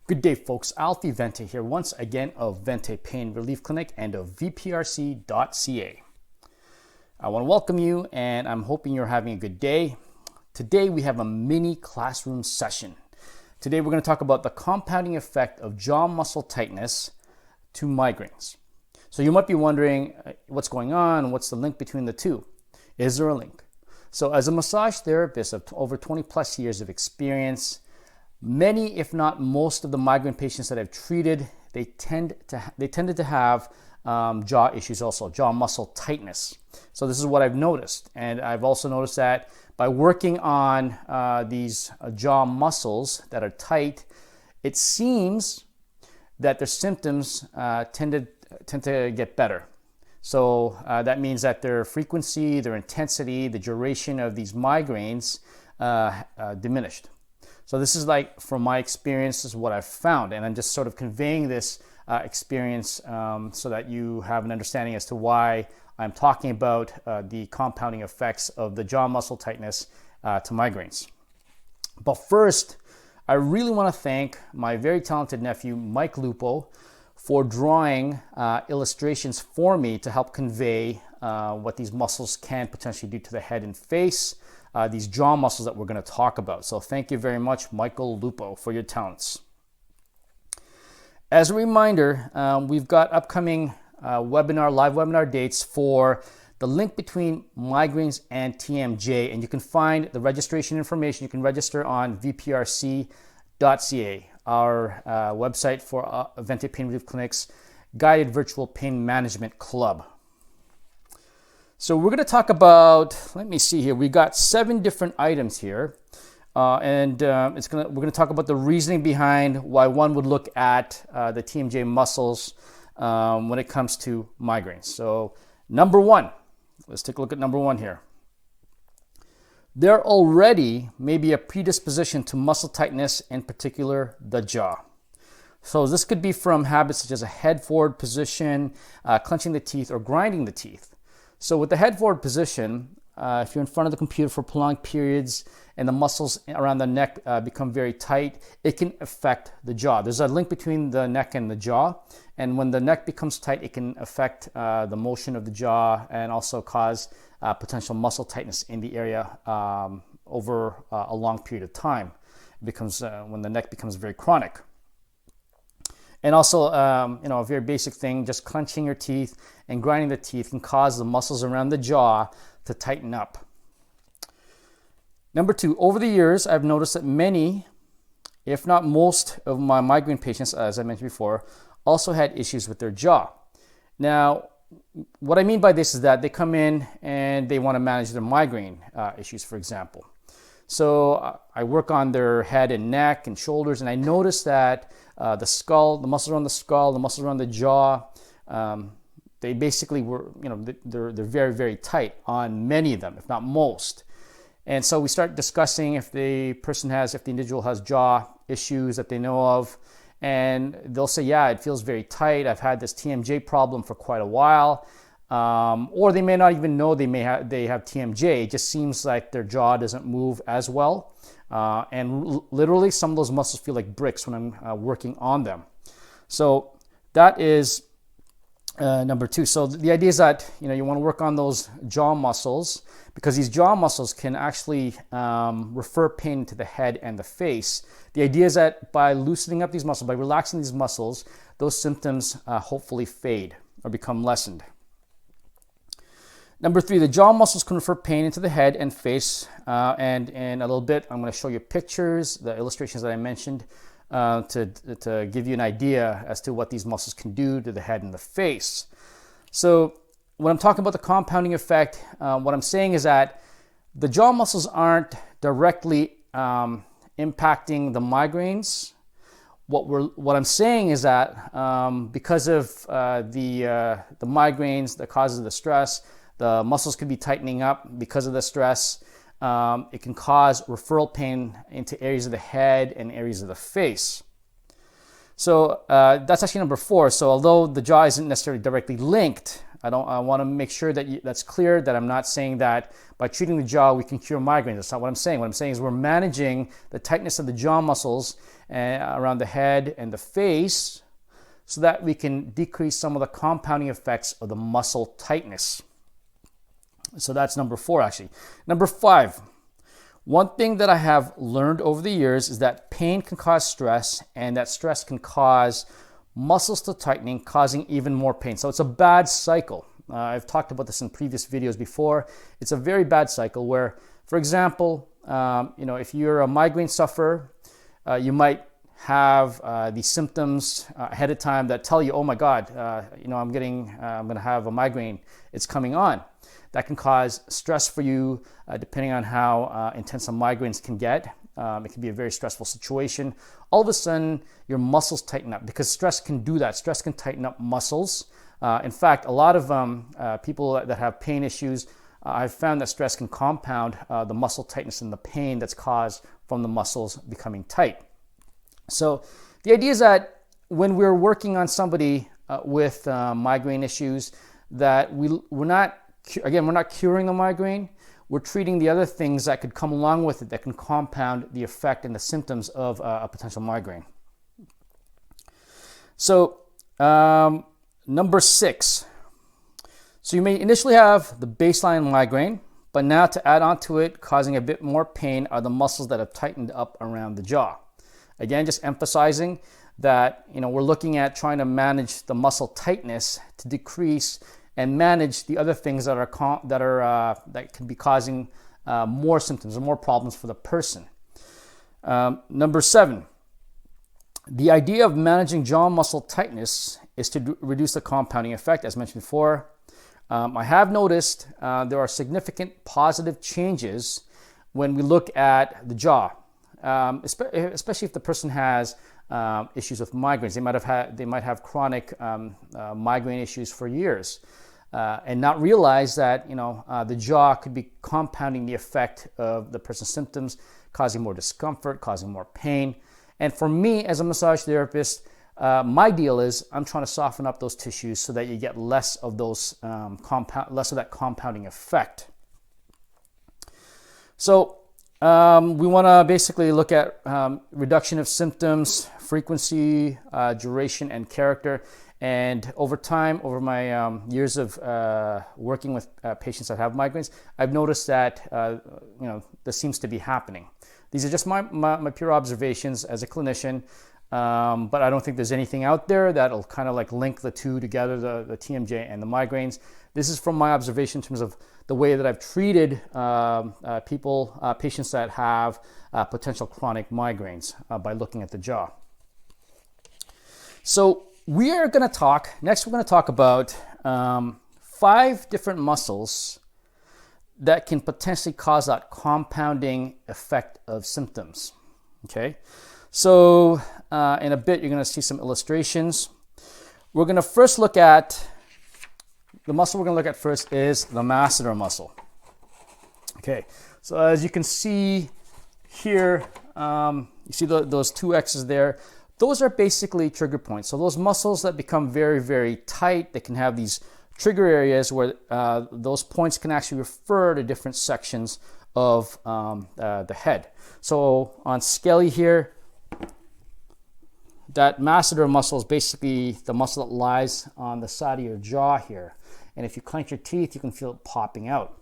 Good day, folks. Alfie Vente here once again of Vente Pain Relief Clinic and of vprc.ca. I want to welcome you and I'm hoping you're having a good day. Today we have a mini classroom session. Today we're going to talk about the compounding effect of jaw muscle tightness to migraines. So you might be wondering what's going on, what's the link between the two? Is there a link? So as a massage therapist of over 20 plus years of experience, many, if not most, of the migraine patients that I've treated, they tended to have jaw issues also, jaw muscle tightness. So this is what I've noticed. And I've also noticed that by working on these jaw muscles that are tight, it seems that their symptoms tend to get better. So that means that their frequency, their intensity, the duration of these migraines diminished. So this is like, from my experience, this is what I've found. And I'm just sort of conveying this experience so that you have an understanding as to why I'm talking about the compounding effects of the jaw muscle tightness to migraines. But first, I really want to thank my very talented nephew, Mike Lupo, for drawing illustrations for me to help convey what these muscles can potentially do to the head and face. These jaw muscles that we're going to talk about. So thank you very much, Michael Lupo, for your talents. As a reminder, we've got upcoming live webinar dates for the link between migraines and TMJ, and you can find the registration information. You can register on vprc.ca, our website for Vente Pain Relief Clinic's guided virtual pain management club. So we're going to talk about, let me see here, we got 7 different items here. We're going to talk about the reasoning behind why one would look at the TMJ muscles when it comes to migraines. So number 1, let's take a look at number 1 here. There already may be a predisposition to muscle tightness, in particular the jaw. So this could be from habits such as a head forward position, clenching the teeth, or grinding the teeth. So with the head forward position, if you're in front of the computer for prolonged periods and the muscles around the neck become very tight, it can affect the jaw. There's a link between the neck and the jaw. And when the neck becomes tight, it can affect the motion of the jaw and also cause potential muscle tightness in the area over a long period of time. It becomes when the neck becomes very chronic. And also, a very basic thing, just clenching your teeth and grinding the teeth can cause the muscles around the jaw to tighten up. Number 2, over the years, I've noticed that many, if not most, of my migraine patients, as I mentioned before, also had issues with their jaw. Now, what I mean by this is that they come in and they want to manage their migraine issues, for example. So I work on their head and neck and shoulders, and I notice that the skull, the muscles around the skull, the muscles around the jaw, they basically they're very, very tight on many of them, if not most. And so we start discussing if the individual has jaw issues that they know of, and they'll say, yeah, it feels very tight. I've had this TMJ problem for quite a while. Or they may not even know they have TMJ. It just seems like their jaw doesn't move as well. And literally some of those muscles feel like bricks when I'm working on them. So that is number 2. So the idea is that you want to work on those jaw muscles because these jaw muscles can actually refer pain to the head and the face. The idea is that by loosening up these muscles, by relaxing these muscles, those symptoms hopefully fade or become lessened. Number 3, the jaw muscles can refer pain into the head and face. And in a little bit, I'm going to show you pictures, the illustrations that I mentioned, to give you an idea as to what these muscles can do to the head and the face. So when I'm talking about the compounding effect, what I'm saying is that the jaw muscles aren't directly impacting the migraines. What I'm saying is that because of the migraines, the causes of the stress, the muscles could be tightening up because of the stress. It can cause referral pain into areas of the head and areas of the face. So that's actually number 4. So although the jaw isn't necessarily directly linked, I want to make sure that that's clear, that I'm not saying that by treating the jaw we can cure migraines. That's not what I'm saying. What I'm saying is we're managing the tightness of the jaw muscles around the head and the face so that we can decrease some of the compounding effects of the muscle tightness. So that's number 4, actually. Number 5, one thing that I have learned over the years is that pain can cause stress, and that stress can cause muscles to tightening, causing even more pain. So it's a bad cycle. I've talked about this in previous videos before. It's a very bad cycle where, for example, if you're a migraine sufferer, you might have these symptoms ahead of time that tell you, oh my God, I'm going to have a migraine. It's coming on. That can cause stress for you, depending on how intense some migraines can get. It can be a very stressful situation. All of a sudden, your muscles tighten up because stress can do that. Stress can tighten up muscles. In fact, a lot of people that have pain issues, I've found that stress can compound the muscle tightness and the pain that's caused from the muscles becoming tight. So the idea is that when we're working on somebody with migraine issues, that we're not curing the migraine. We're treating the other things that could come along with it that can compound the effect and the symptoms of a potential migraine. So number 6. So you may initially have the baseline migraine, but now to add on to it, causing a bit more pain are the muscles that have tightened up around the jaw. Again, just emphasizing that we're looking at trying to manage the muscle tightness to decrease and manage the other things that can be causing more symptoms or more problems for the person. Number 7, the idea of managing jaw muscle tightness is to reduce the compounding effect, as mentioned before. I have noticed there are significant positive changes when we look at the jaw, especially if the person has issues with migraines. They might have chronic migraine issues for years, and not realize that the jaw could be compounding the effect of the person's symptoms, causing more discomfort, causing more pain. And for me, as a massage therapist, my deal is I'm trying to soften up those tissues so that you get less of those less of that compounding effect. So we want to basically look at reduction of symptoms, frequency, duration, and character. And over time, over my years of working with patients that have migraines, I've noticed that this seems to be happening. These are just my pure observations as a clinician, but I don't think there's anything out there that'll kind of like link the two together, the TMJ and the migraines. This is from my observation in terms of the way that I've treated patients that have potential chronic migraines by looking at the jaw. So we're going to talk about 5 different muscles that can potentially cause that compounding effect of symptoms. Okay, so in a bit you're going to see some illustrations. We're going to first look at the muscle we're going to look at first is the masseter muscle. Okay, so as you can see here, you see those 2 X's there. Those are basically trigger points. So those muscles that become very, very tight, they can have these trigger areas where those points can actually refer to different sections of the head. So on Skelly here, that masseter muscle is basically the muscle that lies on the side of your jaw here. And if you clench your teeth, you can feel it popping out.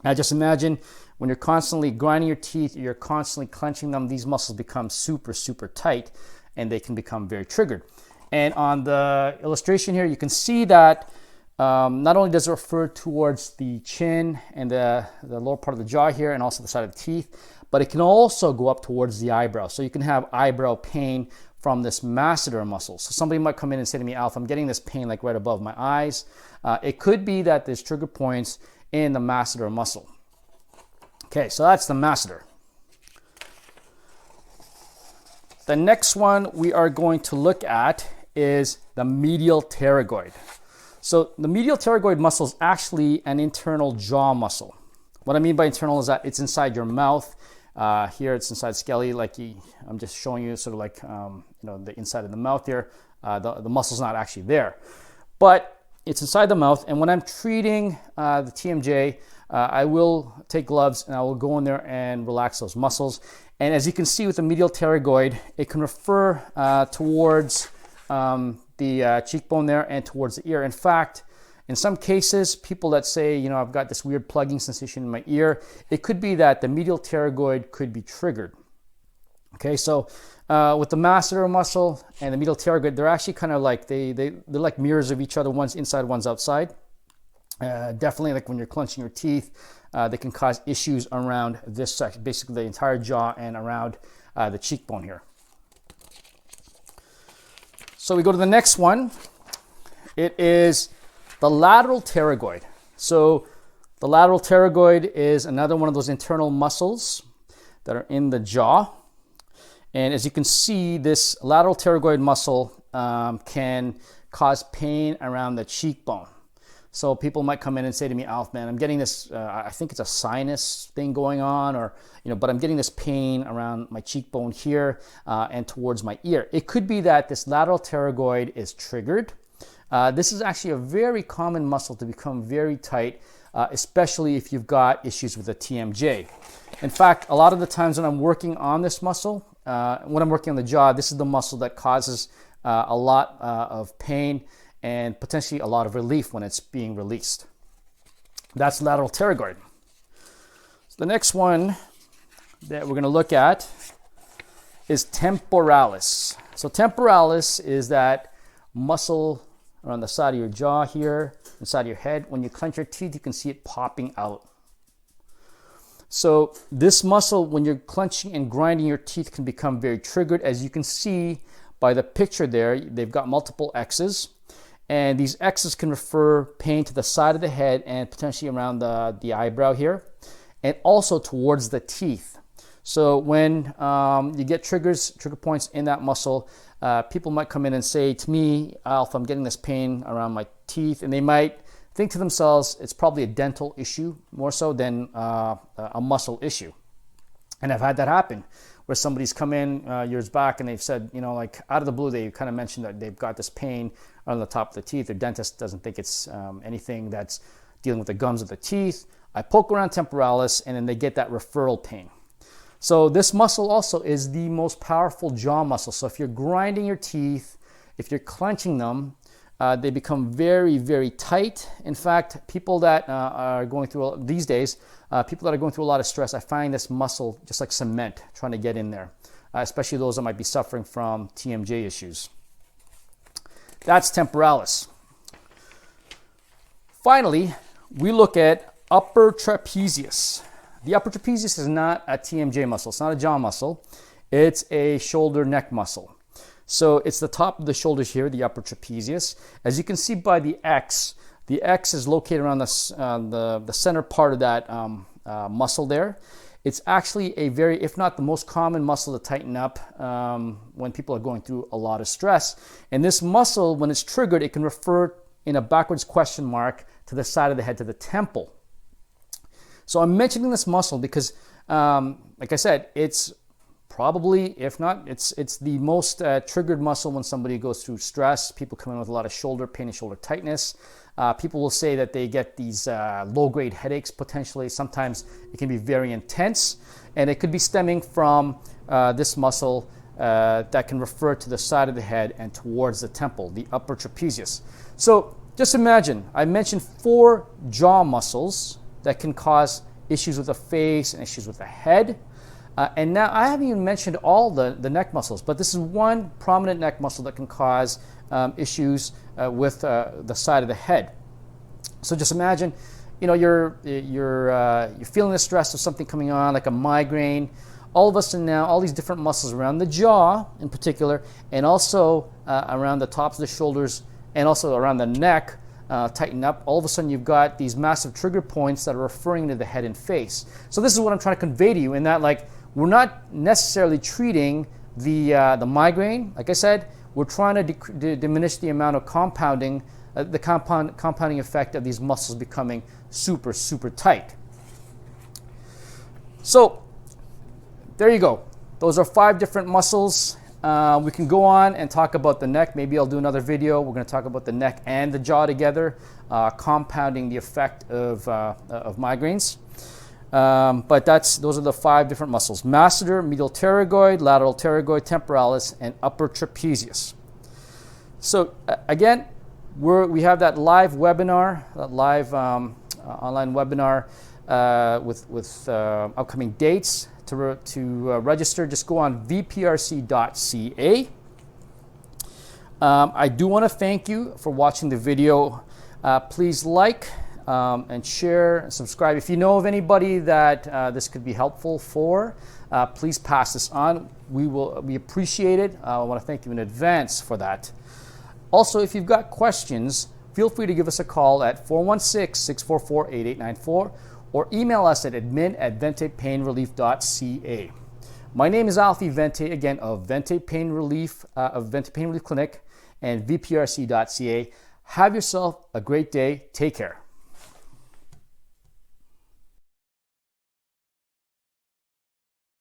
Now just imagine when you're constantly grinding your teeth, you're constantly clenching them, these muscles become super, super tight and they can become very triggered. And on the illustration here, you can see that not only does it refer towards the chin and the lower part of the jaw here and also the side of the teeth, but it can also go up towards the eyebrow. So you can have eyebrow pain from this masseter muscle. So somebody might come in and say to me, Alf, I'm getting this pain like right above my eyes. It could be that there's trigger points in the masseter muscle. Okay, so that's the masseter. The next one we are going to look at is the medial pterygoid. So the medial pterygoid muscle is actually an internal jaw muscle. What I mean by internal is that it's inside your mouth. Here it's inside Skelly, I'm just showing you sort of like the inside of the mouth here. The muscle's not actually there. But it's inside the mouth. And when I'm treating the TMJ, I will take gloves and I will go in there and relax those muscles. And as you can see with the medial pterygoid, it can refer towards the cheekbone there and towards the ear. In fact, in some cases, people that say, you know, I've got this weird plugging sensation in my ear, it could be that the medial pterygoid could be triggered. Okay, so with the masseter muscle and the medial pterygoid, they're actually kind of like, they're like mirrors of each other, one's inside, one's outside. Definitely, like when you're clenching your teeth, they can cause issues around this section, basically the entire jaw and around the cheekbone here. So we go to the next one. It is the lateral pterygoid. So the lateral pterygoid is another one of those internal muscles that are in the jaw. And as you can see, this lateral pterygoid muscle can cause pain around the cheekbone. So people might come in and say to me, Alf, man, I'm getting this, I think it's a sinus thing going on, or, you know, but I'm getting this pain around my cheekbone here and towards my ear. It could be that this lateral pterygoid is triggered. This is actually a very common muscle to become very tight, especially if you've got issues with the TMJ. In fact, a lot of the times when I'm working on this muscle, when I'm working on the jaw, this is the muscle that causes a lot of pain and potentially a lot of relief when it's being released. That's lateral pterygoid. So the next one that we're going to look at is temporalis. So temporalis is that muscle around the side of your jaw here, inside of your head. When you clench your teeth, you can see it popping out. So this muscle, when you're clenching and grinding your teeth, can become very triggered. As you can see by the picture there, they've got multiple X's. And these X's can refer pain to the side of the head and potentially around the eyebrow here, and also towards the teeth. So when you get trigger points in that muscle, people might come in and say to me, Alf, I'm getting this pain around my teeth, and they might think to themselves, it's probably a dental issue more so than a muscle issue. And I've had that happen, where somebody's come in years back and they've said, you know, like out of the blue, they kind of mentioned that they've got this pain on the top of the teeth. Their dentist doesn't think it's anything that's dealing with the gums of the teeth. I poke around temporalis and then they get that referral pain. So this muscle also is the most powerful jaw muscle. So if you're grinding your teeth, if you're clenching them, they become very, very tight. In fact, people that are going through, these days, people that are going through a lot of stress, I find this muscle just like cement trying to get in there, especially those that might be suffering from TMJ issues. That's temporalis. Finally, we look at upper trapezius. The upper trapezius is not a TMJ muscle. It's not a jaw muscle. It's a shoulder neck muscle. So it's the top of the shoulders here, the upper trapezius. As you can see by the X is located around the center part of that muscle there. It's actually a very, if not the most common muscle to tighten up when people are going through a lot of stress. And this muscle, when it's triggered, it can refer in a backwards question mark to the side of the head, to the temple. So I'm mentioning this muscle because, like I said, it's probably, if not, it's the most triggered muscle when somebody goes through stress. People come in with a lot of shoulder pain and shoulder tightness. People will say that they get these low-grade headaches potentially. Sometimes it can be very intense, and it could be stemming from this muscle that can refer to the side of the head and towards the temple, the upper trapezius. So just imagine, I mentioned 4 jaw muscles that can cause issues with the face and issues with the head. And now I haven't even mentioned all the neck muscles, but this is one prominent neck muscle that can cause issues with the side of the head. So just imagine, you know, you're feeling the stress of something coming on, like a migraine. All of a sudden now, all these different muscles around the jaw in particular, and also around the tops of the shoulders, and also around the neck, tighten up. All of a sudden you've got these massive trigger points that are referring to the head and face. So this is what I'm trying to convey to you, in that, like, we're not necessarily treating the migraine. Like I said, we're trying to diminish the amount of compounding, the compounding effect of these muscles becoming super, super tight. So there you go. Those are 5 different muscles We can go on and talk about the neck. Maybe I'll do another video. We're going to talk about the neck and the jaw together, compounding the effect of migraines. But those are the 5 different muscles: masseter, medial pterygoid, lateral pterygoid, temporalis, and upper trapezius. So again, we have that live webinar, that live online webinar with upcoming dates. To register, just go on vprc.ca. I do want to thank you for watching the video. Please like and share and subscribe. If you know of anybody that this could be helpful for, please pass this on. We appreciate it. I want to thank you in advance for that. Also, if you've got questions, feel free to give us a call at 416-644-8894 or email us at admin@ventepainrelief.ca. My name is Alfie Vente, again, of Vente Pain Relief Clinic and vprc.ca. Have yourself a great day. Take care.